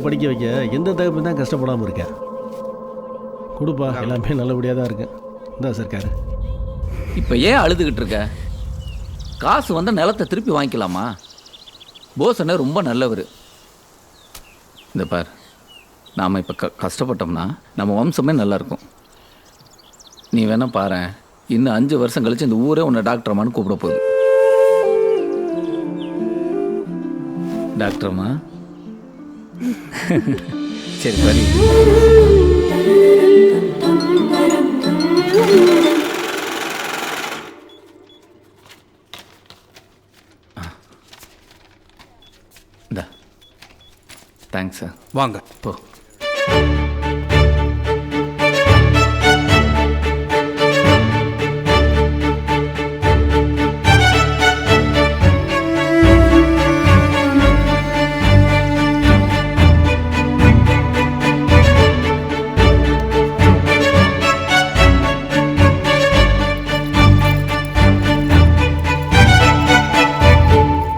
பிள்ளைகளை படிக்க வைக்க எந்த தகப்பு தான் கஷ்டப்படாமல் இருக்கேன். கொடுப்பா, எல்லாமே நல்லபடியாக தான் இருக்கு. இந்தா சர்க்காரு. இப்போ ஏன் அழுதுகிட்டு இருக்க? காசு வந்தால் நிலத்தை திருப்பி வாங்கிக்கலாமா? போசனை ரொம்ப நல்லவர். இந்த பார், நாம் இப்போ கஷ்டப்பட்டோம்னா நம்ம வம்சமே நல்லாயிருக்கும். நீ வேணா பாரு, இன்னும் 5 வருஷம் கழிச்சு இந்த ஊரே உன்னை டாக்டர் அம்மான்னு கூப்பிட போகுது. டாக்டர் அம்மா சரி சரி. இந்தா தேங்க்ஸ் சார். வாங்க. போ.